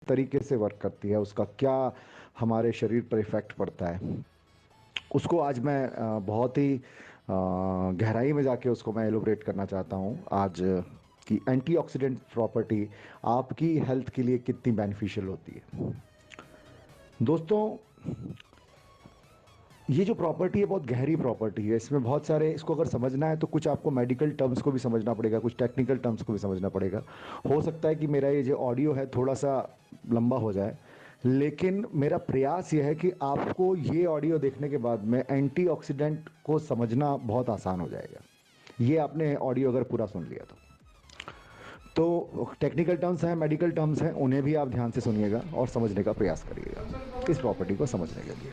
तरीके से वर्क करती है, उसका क्या हमारे शरीर पर इफेक्ट पड़ता है, उसको आज मैं बहुत ही गहराई में जाके उसको मैं एलोबरेट करना चाहता हूँ आज, कि एंटीऑक्सीडेंट प्रॉपर्टी आपकी हेल्थ के लिए कितनी बेनिफिशियल होती है। दोस्तों, ये जो प्रॉपर्टी है बहुत गहरी प्रॉपर्टी है, इसमें बहुत सारे, इसको अगर समझना है तो कुछ आपको मेडिकल टर्म्स को भी समझना पड़ेगा, कुछ टेक्निकल टर्म्स को भी समझना पड़ेगा। हो सकता है कि मेरा ये जो ऑडियो है थोड़ा सा लंबा हो जाए, लेकिन मेरा प्रयास ये है कि आपको ये ऑडियो देखने के बाद में एंटीऑक्सीडेंट को समझना बहुत आसान हो जाएगा, ये आपने ऑडियो अगर पूरा सुन लिया तो टेक्निकल टर्म्स हैं, मेडिकल टर्म्स हैं, उन्हें भी आप ध्यान से सुनिएगा और समझने का प्रयास करिएगा इस प्रॉपर्टी को समझने के लिए।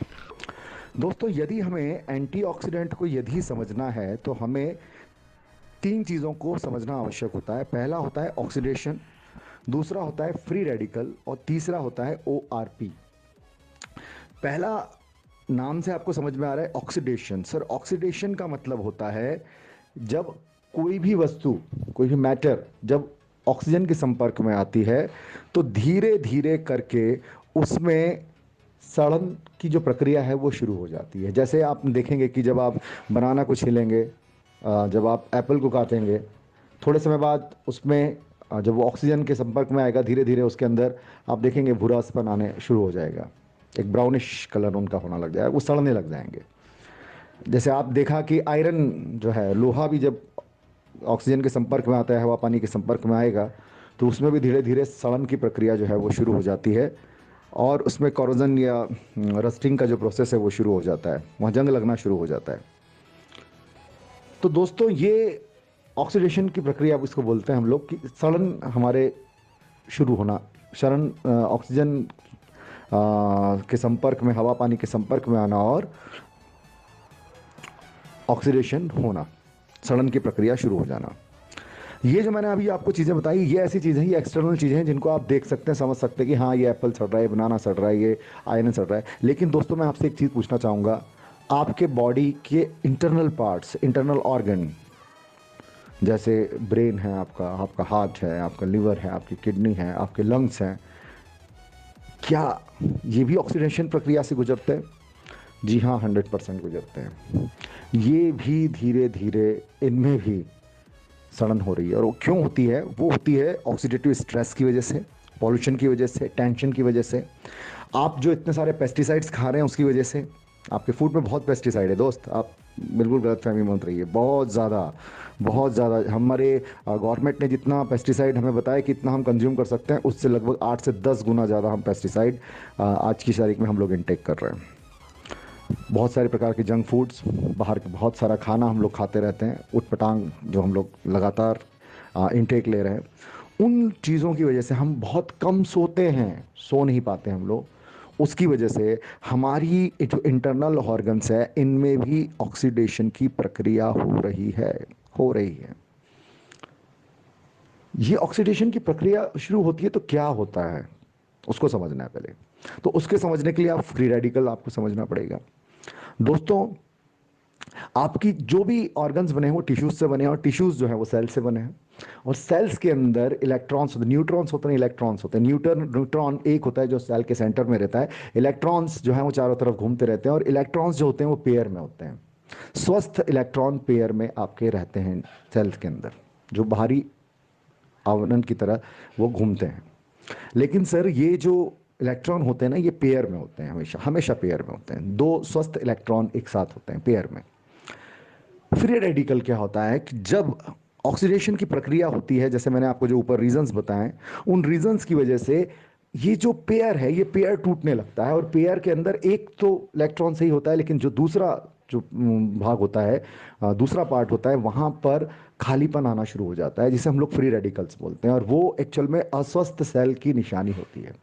दोस्तों, यदि हमें एंटीऑक्सीडेंट को यदि समझना है तो हमें तीन चीज़ों को समझना आवश्यक होता है। पहला होता है ऑक्सीडेशन, दूसरा होता है फ्री रेडिकल, और तीसरा होता है ORP। पहला, नाम से आपको समझ में आ रहा है ऑक्सीडेशन। सर, ऑक्सीडेशन का मतलब होता है जब कोई भी वस्तु, कोई भी मैटर जब ऑक्सीजन के संपर्क में आती है तो धीरे धीरे करके उसमें सड़न की जो प्रक्रिया है वो शुरू हो जाती है। जैसे आप देखेंगे कि जब आप बनाना को छीलेंगे, जब आप एप्पल को काटेंगे, थोड़े समय बाद उसमें जब वो ऑक्सीजन के संपर्क में आएगा धीरे धीरे उसके अंदर आप देखेंगे भूरापन आने शुरू हो जाएगा, एक ब्राउनिश कलर उनका होना लग जाएगा, वो सड़ने लग जाएंगे। जैसे आप देखा कि आयरन जो है, लोहा भी जब ऑक्सीजन के संपर्क में आता है, हवा पानी के संपर्क में आएगा, तो उसमें भी धीरे धीरे सड़न की प्रक्रिया जो है वो शुरू हो जाती है और उसमें कॉरोजन या रस्टिंग का जो प्रोसेस है वो शुरू हो जाता है, वहाँ जंग लगना शुरू हो जाता है। तो दोस्तों, ये ऑक्सीडेशन की प्रक्रिया अब इसको बोलते हैं हम लोग, कि सड़न हमारे शुरू होना, सड़न ऑक्सीजन के संपर्क में, हवा पानी के संपर्क में आना और ऑक्सीडेशन होना, सड़न की प्रक्रिया शुरू हो जाना। ये जो मैंने अभी आपको चीज़ें बताई, ये ऐसी चीज़ें हैं, ये एक्सटर्नल चीज़ें हैं जिनको आप देख सकते हैं, समझ सकते हैं कि हाँ ये एप्पल सड़ रहा है, बनाना सड़ रहा है, ये आयरन सड़ रहा है। लेकिन दोस्तों, मैं आपसे एक चीज़ पूछना चाहूँगा, आपके बॉडी के इंटरनल पार्ट्स, इंटरनल ऑर्गन, जैसे ब्रेन है आपका, आपका हार्ट है, आपका लिवर है, आपकी किडनी है, आपके लंग्स हैं, क्या ये भी ऑक्सीडेशन प्रक्रिया से गुजरते हैं? जी हाँ, 100% गुजरते हैं। ये भी धीरे धीरे इनमें भी सड़न हो रही है। और वो क्यों होती है? वो होती है ऑक्सीडेटिव स्ट्रेस की वजह से, पॉल्यूशन की वजह से, टेंशन की वजह से, आप जो इतने सारे पेस्टिसाइड्स खा रहे हैं उसकी वजह से। आपके फूड में बहुत पेस्टिसाइड है दोस्त, आप बिल्कुल गलत फहमी मत रहिए, बहुत ज़्यादा, बहुत ज़्यादा। हमारे गवर्नमेंट ने जितना पेस्टिसाइड हमें बताया कि इतना हम कंज्यूम कर सकते हैं, उससे लगभग 8 से 10 गुना ज़्यादा हम पेस्टिसाइड आज की तारीख में हम लोग इनटेक कर रहे हैं। बहुत सारे प्रकार के जंक फूड्स, बाहर के बहुत सारा खाना हम लोग खाते रहते हैं, उटपटांग जो हम लोग लगातार इनटेक ले रहे हैं, उन चीज़ों की वजह से हम बहुत कम सोते हैं, सो नहीं पाते हम लोग। उसकी वजह से हमारी जो इंटरनल ऑर्गन्स है इनमें भी ऑक्सीडेशन की प्रक्रिया हो रही है, हो रही है। ये ऑक्सीडेशन की प्रक्रिया शुरू होती है तो क्या होता है उसको समझना है पहले। तो उसके समझने के लिए आप फ्री रेडिकल आपको समझना पड़ेगा। दोस्तों, आपकी जो भी ऑर्गन्स बने हैं वो टिश्यूज से बने हैं, और टिश्यूज जो है वो सेल से बने हैं, और सेल्स के अंदर इलेक्ट्रॉन्स होते हैं, न्यूट्रॉन्स होते हैं, इलेक्ट्रॉन्स होते हैं। न्यूट्रॉन एक होता है जो सेल के सेंटर में रहता है, इलेक्ट्रॉन्स जो है वो चारों तरफ घूमते रहते हैं, और इलेक्ट्रॉन्स जो होते हैं वो पेयर में होते हैं। स्वस्थ इलेक्ट्रॉन पेयर में आपके रहते हैं सेल्स के अंदर, जो बाहरी आवरण की तरह वो घूमते हैं। लेकिन सर, ये जो इलेक्ट्रॉन होते हैं ना, ये पेयर में होते हैं, हमेशा हमेशा पेयर में होते हैं, दो स्वस्थ इलेक्ट्रॉन एक साथ होते हैं पेयर में। फ्री रेडिकल क्या होता है कि जब ऑक्सीडेशन की प्रक्रिया होती है, जैसे मैंने आपको जो ऊपर रीजंस बताएं, उन रीजंस की वजह से ये जो पेयर है ये पेयर टूटने लगता है, और पेयर के अंदर एक तो इलेक्ट्रॉन सही होता है, लेकिन जो दूसरा जो भाग होता है, दूसरा पार्ट होता है, वहाँ पर खालीपन आना शुरू हो जाता है, जिसे हम लोग फ्री रेडिकल्स बोलते हैं, और वो एक्चुअल में अस्वस्थ सेल की निशानी होती है।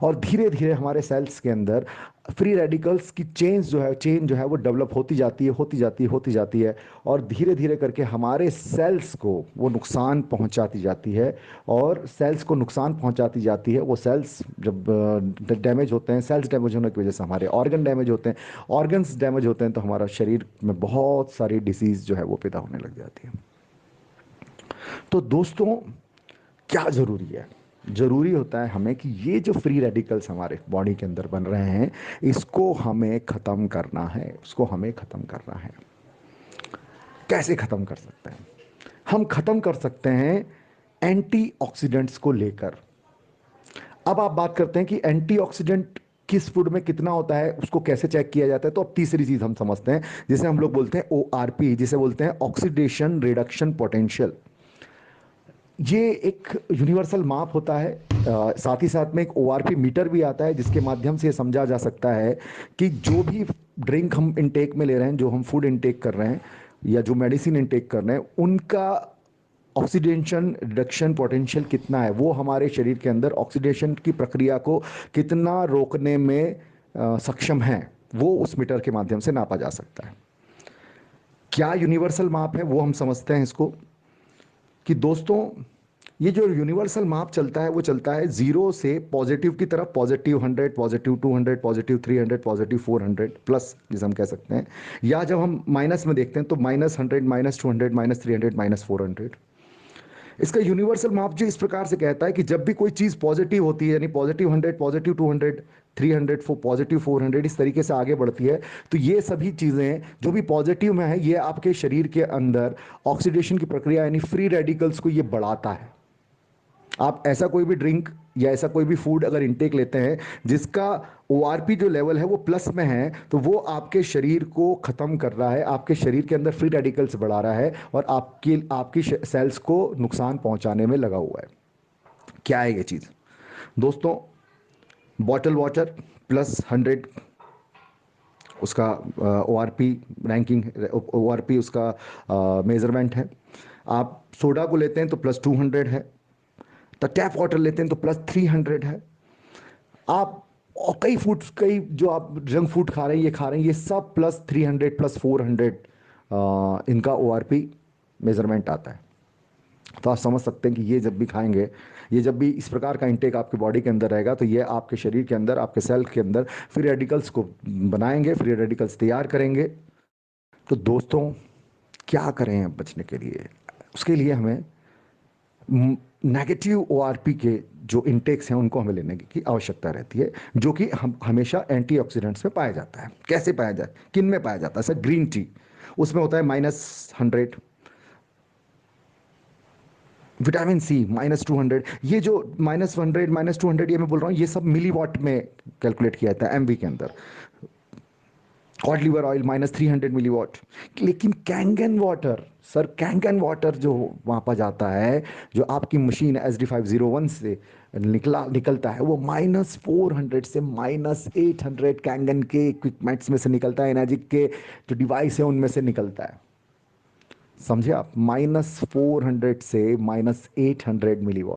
और धीरे धीरे हमारे सेल्स के अंदर फ्री रेडिकल्स की चेन जो है वो डेवलप होती जाती है, होती जाती है, होती जाती है, और धीरे धीरे करके हमारे सेल्स को वो नुकसान पहुंचाती जाती है। और सेल्स को नुकसान पहुंचाती जाती है, वो सेल्स जब डैमेज होते हैं, सेल्स डैमेज होने की वजह से हमारे ऑर्गन डैमेज होते हैं, ऑर्गन्स डैमेज होते हैं, तो हमारा शरीर में बहुत सारी डिसीज़ जो है वो पैदा होने लग जाती है। तो दोस्तों, क्या ज़रूरी है? जरूरी होता है हमें कि ये जो फ्री रेडिकल्स हमारे बॉडी के अंदर बन रहे हैं, इसको हमें खत्म करना है, इसको हमें खत्म करना है। कैसे खत्म कर सकते हैं? हम खत्म कर सकते हैं एंटीऑक्सीडेंट्स को लेकर। अब आप बात करते हैं कि एंटीऑक्सीडेंट किस फूड में कितना होता है, उसको कैसे चेक किया जाता है। तो अब तीसरी चीज हम समझते हैं, जिसे हम लोग बोलते हैं ORP, जिसे बोलते हैं ऑक्सीडेशन रिडक्शन पोटेंशियल। ये एक यूनिवर्सल माप होता है। साथ ही साथ में एक ORP मीटर भी आता है, जिसके माध्यम से ये समझा जा सकता है कि जो भी ड्रिंक हम इनटेक में ले रहे हैं, जो हम फूड इनटेक कर रहे हैं या जो मेडिसिन इनटेक कर रहे हैं, उनका ऑक्सीडेशन रिडक्शन पोटेंशियल कितना है, वो हमारे शरीर के अंदर ऑक्सीडेशन की प्रक्रिया को कितना रोकने में सक्षम है, वो उस मीटर के माध्यम से नापा जा सकता है। क्या यूनिवर्सल माप है, वो हम समझते हैं इसको कि दोस्तों, ये जो यूनिवर्सल माप चलता है वो चलता है जीरो से पॉजिटिव की तरफ, +100, +200, +300, +400 प्लस, जिसे हम कह सकते हैं। या जब हम माइनस में देखते हैं तो -100, -200, -300, -400। इसका यूनिवर्सल माप जो इस प्रकार से कहता है कि जब भी कोई चीज पॉजिटिव होती है, यानी +100, +200, 300, +400, इस तरीके से आगे बढ़ती है, तो ये सभी चीजें जो भी पॉजिटिव में है, ये आपके शरीर के अंदर ऑक्सीडेशन की प्रक्रिया यानी फ्री रेडिकल्स को ये बढ़ाता है। आप ऐसा कोई भी ड्रिंक या ऐसा कोई भी फूड अगर इनटेक लेते हैं जिसका ORP जो लेवल है वो प्लस में है, तो वो आपके शरीर को खत्म कर रहा है, आपके शरीर के अंदर फ्री रेडिकल्स बढ़ा रहा है और आपकी आपकी सेल्स को नुकसान पहुंचाने में लगा हुआ है। क्या है ये चीज दोस्तों? बॉटल वाटर +100 उसका ORP रैंकिंग, ORP उसका मेजरमेंट है। आप सोडा को लेते हैं तो +200 है, तो टैप वाटर लेते हैं तो +300 है। आप और कई फूड, कई जो आप जंक फूड खा रहे हैं, ये खा रहे हैं, ये सब +300, +400 इनका ORP मेजरमेंट आता है। तो आप समझ सकते हैं कि ये जब भी खाएंगे, ये जब भी इस प्रकार का इंटेक आपके बॉडी के अंदर रहेगा, तो ये आपके शरीर के अंदर, आपके सेल के अंदर फ्री रेडिकल्स को बनाएंगे, फ्री रेडिकल्स तैयार करेंगे। तो दोस्तों, क्या करें अब बचने के लिए? उसके लिए हमें नेगेटिव ORP के जो इंटेक्स हैं उनको हमें लेने की आवश्यकता रहती है, जो कि हम हमेशा एंटीऑक्सीडेंट्स में पाया जाता है। कैसे पाया जाए, किन में पाया जाता है? सर, ग्रीन टी, उसमें होता है -100, विटामिन सी -200। ये जो -100, -200, ये मैं बोल रहा हूँ, ये सब मिलीवॉट में कैलकुलेट किया जाता है, MV के अंदर। Cod liver oil -300 milliwatt. लेकिन Kangen water, sir Kangen water जो वहाँ पर जाता है, जो आपकी मशीन SD501 से निकलता है, वो -400 से -800 कैंगन के इक्विपमेंट्स में से निकलता है, एनर्जी के जो डिवाइस है उनमें से निकलता है। समझे आप? -400 से -800 मिलीवॉट।